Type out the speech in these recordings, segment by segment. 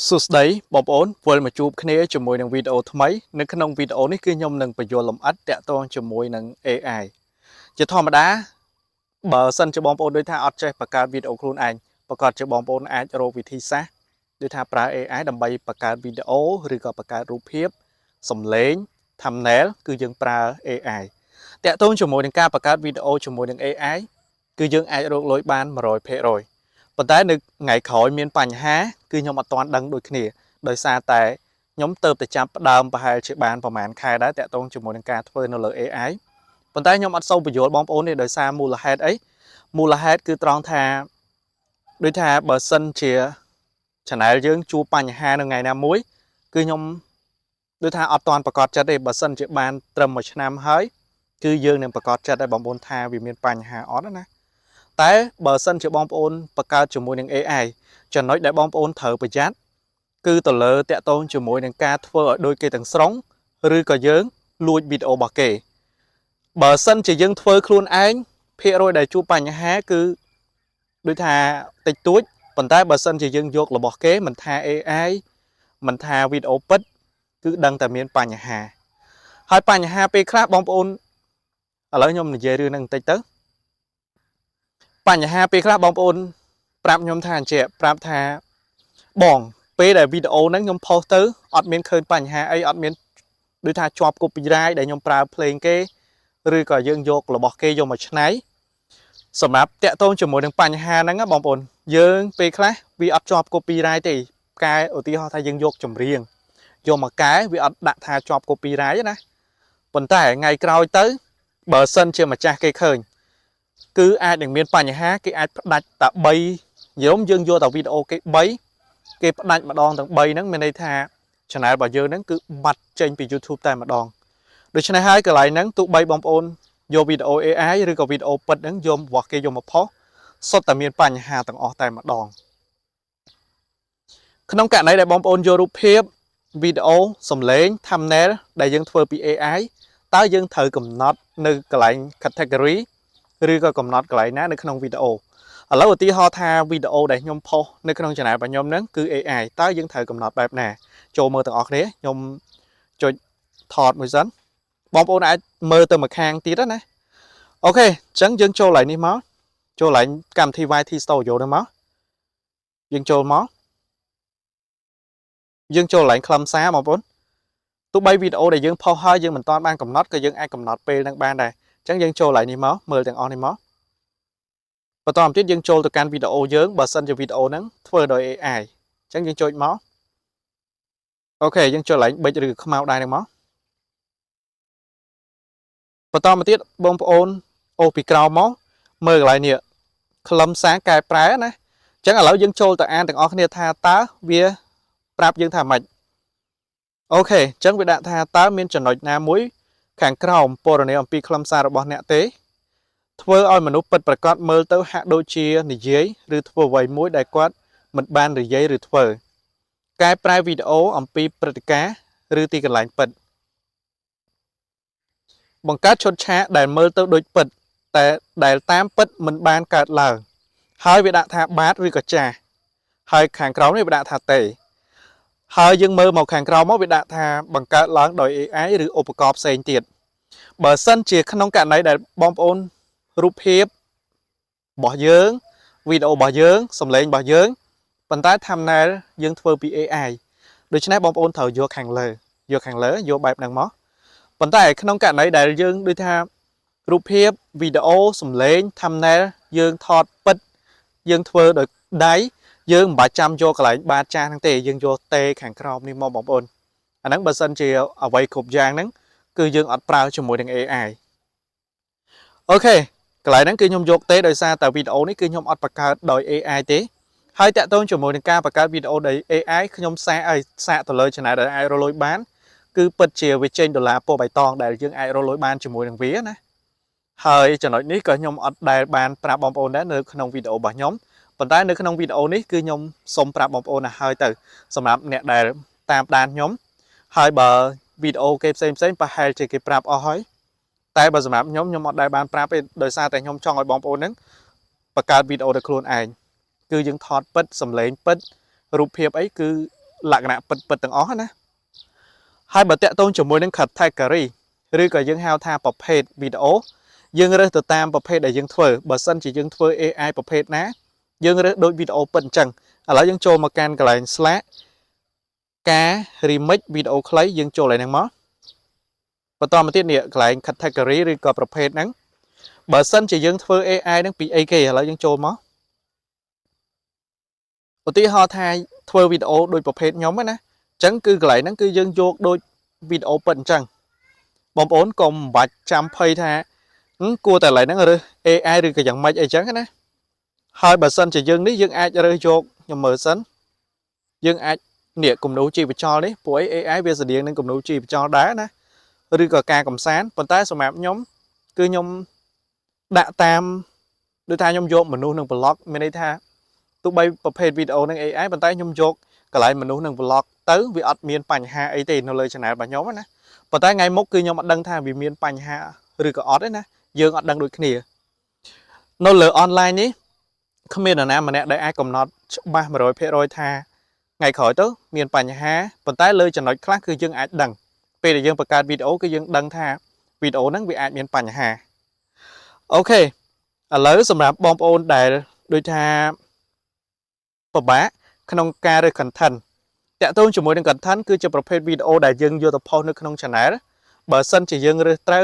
សួស្តីបងប្អូនវិលមកជួបគ្នាជាមួយនឹងវីដេអូថ្មីនៅក្នុងវីដេអូនេះគឺខ្ញុំនឹងបញ្យល់លម្អិតតាក់ទងជាមួយនឹង AI ជាធម្មតាបើសិនជាបងប្អូនដូចថាអត់ចេះបង្កើតវីដេអូខ្លួនឯងប្រកាសជាបងប្អូនអាចរកវិធីសាស្ត្រដូចថាប្រើ AI ដើម្បីបង្កើតវីដេអូឬក៏បង្កើតរូបភាពសំឡេង thumbnail គឺយើងប្រើ AI តាក់ទងជាមួយនឹងការបង្កើតវីដេអូជាមួយនឹង AI គឺយើងអាចរកលុយបាន100%ប៉ុន្តែនៅថ្ងៃក្រោយមានបញ្ហាគឺខ្ញុំអត់ទាន់ដឹងដូចគ្នាដោយសារតែខ្ញុំទៅតែចាប់ផ្ដើមប្រហែលជាបានប្រហែលខែដែរតាក់ទងជាមួយនឹងការធ្វើនៅលើ AI ប៉ុន្តែខ្ញុំអត់សូវបញ្យល់បងប្អូនទេដោយសារមូលហេតុអីមូលហេតុគឺត្រង់ថាដូចថាបើសិនជា channel យើងជួបបញ្ហានៅថ្ងៃណាមួយគឺខ្ញុំដូចថាអត់ទាន់ប្រកាសចិត្តទេបើសិនជាបានត្រឹម1ឆ្នាំហើយគឺយើងនឹងប្រកាសចិត្តឲ្យបងប្អូនថាវាមានបញ្ហាអត់ណាតែបើសិនជាបងប្អូនបង្កើតជាមួយនឹង AI ចំណុចដែលបងប្អូនត្រូវប្រយ័ត្នគឺទៅលើតាក់ទងជាមួយនឹងការធ្វើឲ្យដូចគេទាំងស្រុងឬក៏យើងលួចវីដេអូរបស់គេបើសិនជាយើងធ្វើខ្លួនឯងភាគរយដែលជួបបញ្ហាគឺដូចថាតិចតួចប៉ុន្តែបើសិនជាយើងយករបស់គេមិនថា AI មិនថាវីដេអូពិតគឺដឹងតែមានបញ្ហាហើយបញ្ហាពេលខ្លះបងប្អូនឥឡូវខ្ញុំនិយាយរឿងហ្នឹងបន្តិចទៅបញ្ហាពេលខ្លះបងប្អូនប្រាប់ខ្ញុំថាអញ្ចឹងប្រាប់ថាបងពេលដែលវីដេអូហ្នឹងខ្ញុំផុសទៅអត់មានឃើញបញ្ហាអីអត់មានដូចថាជាប់ copyright ដែលខ្ញុំប្រើភ្លេងគេឬក៏យើងយករបស់គេយកមកច្នៃសម្រាប់តាក់ទងជាមួយនឹងបញ្ហាហ្នឹងបងប្អូនយើងពេលខ្លះវាអត់ជាប់ copyright ទេកែឧទាហរណ៍ថាយើងយកចម្រៀងយកមកកែវាអត់ដាក់ថាជាប់ copyright ណាប៉ុន្តែថ្ងៃក្រោយទៅបើសិនជាម្ចាស់គេឃើញគឺអាចនឹងមានបញ្ហាគេអាចផ្ដាច់តែ3យើងយកតែវីដេអូគេ3គេផ្ដាច់ម្ដងទាំង3ហ្នឹងមានន័យថា channel របស់យើងហ្នឹងគឺបាត់ចេញពី YouTube តែម្ដងដូច្នេះហើយកន្លែងហ្នឹងទោះបីបងប្អូនយកវីដេអូ AI ឬក៏វីដេអូពិតហ្នឹងយករបស់គេយកមកផុសសុទ្ធតែមានបញ្ហាទាំងអស់តែម្ដងក្នុងករណីដែលបងប្អូនយករូបភាពវីដេអូសំឡេង thumbnail ដែលយើងធ្វើពី AI តើយើងត្រូវកំណត់នៅកន្លែង category ឬក៏កំណត់កន្លែងណានៅក្នុងវីដេអូឥឡូវឧទាហរណ៍ថាវីដេអូដែលខ្ញុំផុសនៅក្នុង channel របស់ខ្ញុំហ្នឹងគឺ AI តើយើងត្រូវកំណត់បែបណាចូលមើលទាំងអស់គ្នាខ្ញុំចុចថតមួយសិនបងប្អូនអាចមើលទៅម្ខាងទៀតណាអូខេអញ្ចឹងយើងចូលកន្លែងនេះមកចូលកន្លែងកម្មវិធី YT Studio ហ្នឹងមកយើងចូលមកយើងចូលកន្លែងខ្លឹមសារបងប្អូនទោះបីវីដេអូដែលយើងផុសហើយយើងមិនទាន់បានកំណត់ក៏យើងអាចកំណត់ពេលហ្នឹងបានដែរអញ្ចឹងយើងចូលកន្លែងនេះមកមើលទាំងអស់នេះមកបន្តមកទៀតយើងចូលទៅកាន់វីដេអូយើងបើសិនជាវីដេអូហ្នឹងធ្វើដោយ AI អញ្ចឹងយើងចុចមកអូខេយើងចូលកន្លែងប៊ិចឬខ្មៅដែរហ្នឹងមកបន្តមកទៀតបងប្អូនអូពីក្រោមមកមើលកន្លែងនេះខ្លឹមសារកែប្រែណាអញ្ចឹងឥឡូវយើងចូលទៅអានទាំងអស់គ្នាថាតើវាប្រាប់យើងថាម៉េចអូខេអញ្ចឹងវាដាក់ថាតើមានចំណុចណាមួយខាងក្រោមពណ៌នាអំពីខ្លឹមសាររបស់អ្នកទេធ្វើឲ្យមនុស្សពិតប្រាកដមើលទៅហាក់ដូចជានិយាយឬធ្វើអ្វីមួយដែលគាត់មិនបាននិយាយឬធ្វើកែប្រែវីដេអូអំពីព្រឹត្តិការណ៍ឬទីកន្លែងពិតបង្កើតឈុតឆាកដែលមើលទៅដូចពិតតែដែលតាមពិតមិនបានកើតឡើងហើយវាដាក់ថាបាទឬក៏ចាស់ហើយខាងក្រោមនេះវាដាក់ថាទេហើយយើងមើលមកខាងក្រោមមកវាដាក់ថាបង្កើតឡើងដោយ AI ឬឧបករណ៍ផ្សេងទៀតបើសិនជាក្នុងករណីដែលបងប្អូនរូបភាពរបស់យើងវីដេអូរបស់យើងសំឡេងរបស់យើងប៉ុន្តែ thumbnail យើងធ្វើពី AI ដូច្នេះបងប្អូនត្រូវយកខាងលើយកបែបហ្នឹងមកប៉ុន្តែក្នុងករណីដែលយើងដូចថារូបភាពវីដេអូសំឡេង thumbnail យើងថតពិតយើងធ្វើដោយដៃយើងមិនបាច់ចាំយកកន្លែងបាតចាស់ហ្នឹងទេយើងយកទេខាងក្រោមនេះមកបងប្អូនអាហ្នឹងបើសិនជាអ្វីគ្រប់យ៉ាងហ្នឹងគឺយើងអត់ប្រើជាមួយនឹង AI អូខេកន្លែងហ្នឹងគឺខ្ញុំយកទេដោយសារតែវីដេអូនេះគឺខ្ញុំអត់បង្កើតដោយ AI ទេហើយតាក់ទងជាមួយនឹងការបង្កើតវីដេអូដោយ AI ខ្ញុំសាកទៅលើ channel ដែលអាចរលួយបានគឺពិតជាវាចេញដុល្លារពណ៌បៃតងដែលយើងអាចរលួយបានជាមួយនឹងវាណាហើយចំណុចនេះក៏ខ្ញុំអត់ដែលបានប្រាប់បងប្អូនដែរនៅក្នុងវីដេអូរបស់ខ្ញុំប៉ុន្តែនៅក្នុងវីដេអូនេះគឺខ្ញុំសូមប្រាប់បងប្អូនឲ្យហើយទៅសម្រាប់អ្នកដែលតាមដានខ្ញុំហើយបើវីដេអូគេផ្សេងប្រហែលជាគេប្រាប់អស់ហើយតែបើសម្រាប់ខ្ញុំអត់ដែលបានប្រាប់ទេដោយសារតែខ្ញុំចង់ឲ្យបងប្អូនហ្នឹងបង្កើតវីដេអូដោយខ្លួនឯងគឺយើងថតពិតសំឡេងពិតរូបភាពអីគឺ lạc nạ bật từng ó nè hai bật tẹt tôn cho môi đến category rồi cả dương hao tha bọc page video dương rơi từ tam bọc page để dương thuở bờ sân chỉ dương thuở AI bọc page ná dương rơi đôi video bận chẳng à lấy dương cho mà can cái lại slash cá remake video lấy dương cho lại năng mó và toàn một tiết địa lại category rồi cả bọc page nắng bờ sân chỉ dương thuở AI đang bị AK lấy dương cho mó một tí họ thay thuở video đôi bọc page nhóm á nè chẳng cứ lại nó cứ dương vô đôi video bận chẳng bom ổn cùng bạch trăm pay tha cua tại lại nó rồi AI rồi cái dạng máy ai chẳng cái nè hai bà sân chỉ dương đấy dương ai cho rơi chột nhưng mở sân dương ai nịa cùng đấu chi bị cho đấy buổi AI bây giờ điện nên cùng đấu chi bị cho đá nè rồi cả ca cầm sáng còn tay số map nhóm cứ nhóm đạ tam đôi thay nhóm vô mình nuôi nâng blog mình đây tha tụi bay tập hệ video nâng AI bàn tay nhóm vô cả lại mình nuôi nâng blog tới vì admin bành ha ấy tiền nó lời chẳng hạn bà nhóm á nè bàn tay ngày mốt cứ nhóm đăng tha vì miền bành ha rồi cả đấy nè dương đăng đôi kia nó lừa online ní không biết là nam mà nè để ai cùng nó ba mà rồi phải rồi tha ngày khỏi tới miền bành ha bàn tay lời chẳng nói khácคือdương ai đăng về để dương bật cái video cái dương đăng tha video nắng bị ai miền bành ha ok lỡสำหรับบอมโอนได้โดยทาปะบะขนมกาเลยขันทันแต่ต้นจมูกในขันทันคือจะประเภทวิดีโอได้ยังโยตพอในขนมชนะเบอร์สันจะยังเรือเต้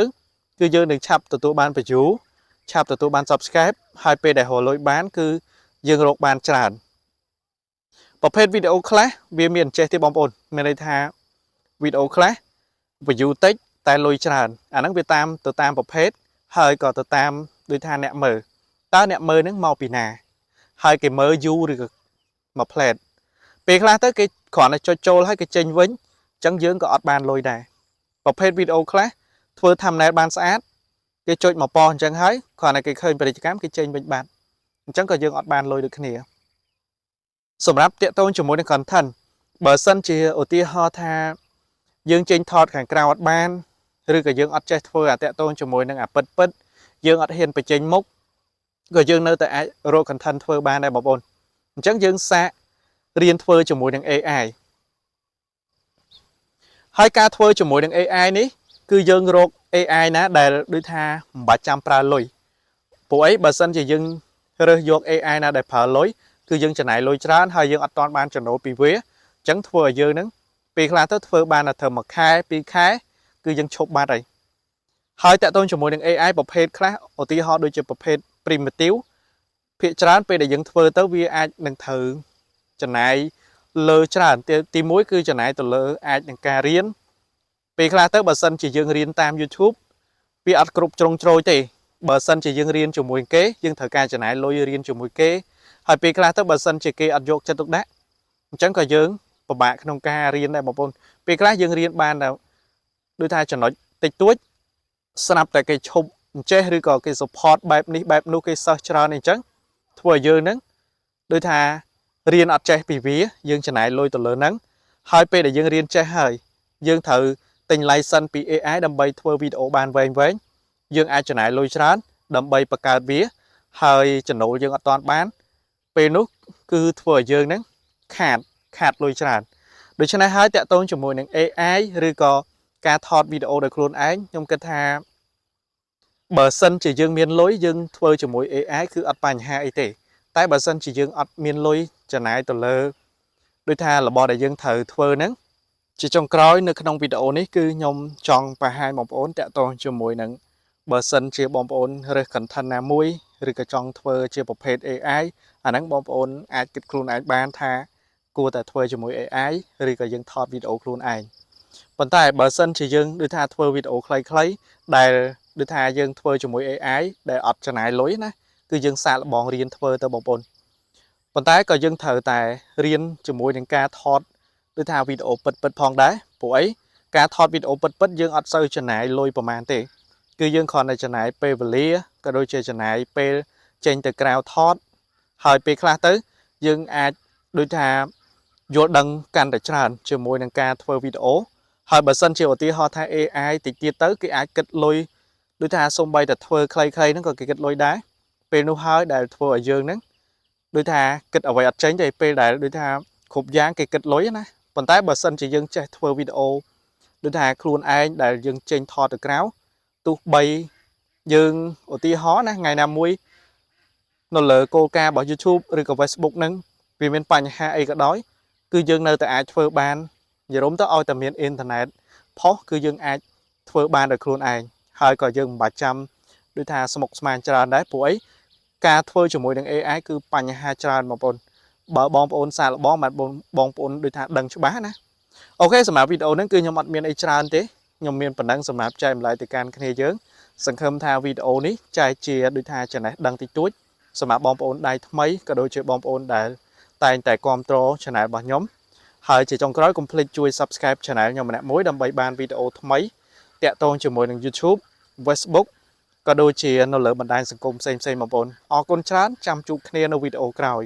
คือยังหนึ่งชับตัวบ้านไปอยู่ชับตัวบ้าน subscribe ให้ไปได้หัวลอยบ้านคือยังโรคบ้านจานประเภทวิดีโอคลาสเวียนเมียนเจที่บอมโอนไม่ได้ทาวิดีโอคลาสไปอยู่ติ๊กแต่ลอยจานอันนั้นไปตามตัวตามประเภทให้ก่อนตัวตามโดยทาแนมือตาแนมือนึกมองปีนาให้cáiมือยูหรือมาเพลทปีคลาสtới cái khoản này choให้cái chân vĩnh chẳng dưỡng có ban lôi đàiประเภทวิดีโอคลาสធ្វើทำในบ้านสะอาดcái chơi mà po chẳng thấy khoản này cái khơi về cái cám cái chân vĩnh bạn chẳng có dưỡng ọt ban lôi được cái này សម្រាប់តាក់ទងជាមួយនឹង content បើសិនជាឧទាហរណ៍ថាយើងចេញថតខាងក្រៅអត់បានឬក៏យើងអត់ចេះធ្វើអាតាក់ទងជាមួយនឹងអាពិតពិតយើងអត់ហ៊ានបញ្ចេញមុខក៏យើងនៅតែអាចរក content ធ្វើបានដែរបងប្អូនអញ្ចឹងយើងសាករៀនធ្វើជាមួយនឹង AI ហើយការធ្វើជាមួយនឹង AI នេះគឺយើងរក AI ណាដែលដូចថាមិនបាច់ចាំប្រើលុយព្រោះអីបើសិនជាយើងរើសយក AI ណាដែលប្រើលុយគឺយើងចំណាយលុយច្រើនហើយយើងអត់ទាន់បានចំណូលពីវាអញ្ចឹងធ្វើឲ្យយើងនឹងពេលខ្លះទៅធ្វើបានតែត្រឹម1ខែ2ខែគឺយើងឈប់បាត់ហើយតាក់ទងជាមួយនឹង AI ប្រភេទខ្លះឧទាហរណ៍ដូចជាប្រភេទ primitive ភាគច្រើនពេលដែលយើងធ្វើទៅវាអាចនឹងត្រូវចំណាយលើច្រើនទី1គឺចំណាយទៅលើអាចនឹងការរៀនពេលខ្លះទៅបើសិនជាយើងរៀនតាម YouTube វាអត់គ្រប់ជ្រុងជ្រោយទេបើសិនជាយើងរៀនជាមួយគេយើងត្រូវការចំណាយលុយរៀនជាមួយគេហើយពេលខ្លះទៅបើសិនជាគេអត់យកចិត្តទុកដាក់អញ្ចឹងក៏យើងពិបាកក្នុងការរៀនដែរបងប្អូនពេលខ្លះយើងរៀនបានតែដូចថាចំណុចតិចតួចស្រាប់តែគេឈប់អញ្ចេះឬក៏គេ support បែបនេះបែបនោះគេសិស្សច្រើនអញ្ចឹងធ្វើឲ្យយើងនឹងដូចថារៀនអត់ចេះពីវាយើងចំណាយលុយទៅលើហ្នឹងហើយពេលដែលយើងរៀនចេះហើយយើងត្រូវទិញ license ពី AI ដើម្បីធ្វើវីដេអូបានវែងយើងអាចចំណាយលុយច្រើនដើម្បីបង្កើតវាហើយចំណូលយើងអត់ទាន់បានពេលនោះគឺធ្វើឲ្យយើងហ្នឹងខាតលុយច្រើនដូច្នេះហើយតាក់ទងជាមួយនឹង AI ឬក៏ការថតវីដេអូដោយខ្លួនឯងខ្ញុំគិតថាបើសិនជាយើងមានលុយយើងធ្វើជាមួយ AI គឺអត់បញ្ហាអីទេតែបើសិនជាយើងអត់មានលុយចំណាយទៅលើដូចថារបស់ដែលយើងត្រូវធ្វើហ្នឹងជាចុងក្រោយនៅក្នុងវីដេអូនេះគឺខ្ញុំចង់បង្ហាញបងប្អូនតាក់ទងជាមួយនឹងបើសិនជាបងប្អូនរើស content ណាមួយឬក៏ចង់ធ្វើជាប្រភេទ AI អាហ្នឹងបងប្អូនអាចគិតខ្លួនឯងបានថាគួរតែធ្វើជាមួយ AI ឬក៏យើងថតវីដេអូខ្លួនឯងប៉ុន្តែបើសិនជាយើងដូចថាធ្វើវីដេអូខ្លីៗដែលដូចថាយើងធ្វើជាមួយ AI ដែលអត់ចំណាយលុយណាគឺយើងសាកល្បងរៀនធ្វើទៅបងប្អូនប៉ុន្តែក៏យើងត្រូវតែរៀនជាមួយនឹងការថតដូចថាវីដេអូពិតផងដែរព្រោះអីការថតវីដេអូពិតយើងអត់សូវចំណាយលុយប្រហែលទេគឺយើងគ្រាន់តែចំណាយពេលវេលាក៏ដូចជាចំណាយពេលចេញទៅក្រៅថតហើយពេលខ្លះទៅយើងអាចដូចថាយល់ដឹងកាន់តែច្រើនជាមួយនឹងការធ្វើវីដេអូហើយបើសិនជាឧទាហរណ៍ថា AI តិចទៀតទៅគេអាចគិតលុយដូចថាសូម្បីតែធ្វើខ្លីៗហ្នឹងក៏គេគិតលុយដែរពេលនោះហើយដែលធ្វើឲ្យយើងហ្នឹងដូចថាគិតអ្វីអត់ចេញទេពេលដែលដូចថាគ្រប់យ៉ាងគេគិតលុយណា ប៉ុន្តែបើសិនជាយើងចេះធ្វើវីដេអូដូចថាខ្លួនឯងដែលយើងចេញថតទៅក្រៅទោះបីយើងឧទាហរណ៍ណាថ្ងៃណាមួយនៅលើគោលការណ៍របស់ YouTube ឬក៏ Facebook ហ្នឹងវាមានបញ្ហាអីក៏ដោយគឺយើងនៅតែអាចធ្វើបាននិយាយរួមទៅឲ្យតែមានអ៊ីនធឺណិតផុសគឺយើងអាចធ្វើបានដោយខ្លួនឯងហើយក៏យើងមិនបាច់ចាំដូចថាស្មុគស្មាញច្រើនដែរព្រោះអីការធ្វើជាមួយនឹង AI គឺបញ្ហាច្រើនបងប្អូនបើបងប្អូនសាកល្បងបាទបងប្អូនដូចថាដឹងច្បាស់ណាអូខេសម្រាប់វីដេអូនេះគឺខ្ញុំអត់មានអីច្រើនទេខ្ញុំមានប៉ុណ្ណឹងសម្រាប់ចែកម្លែកទៅកាន់គ្នាយើងសង្ឃឹមថាវីដេអូនេះចែកជាដូចថាចំណេះដឹងតិចតួចសម្រាប់បងប្អូនដៃថ្មីក៏ដូចជាបងប្អូនដែលតែងតែគ្រប់គ្រង Channel របស់ខ្ញុំហើយជាចុងក្រោយកុំភ្លេចជួយ Subscribe Channel ខ្ញុំម្នាក់មួយដើម្បីបានវីដេអូថ្មីតាក់ទងជាមួយនឹង YouTube Facebook ក៏ដូចជានៅលើបណ្ដាញសង្គមផ្សេងៗបងប្អូនអរគុណច្រើនចាំជួបគ្នានៅវីដេអូក្រោយ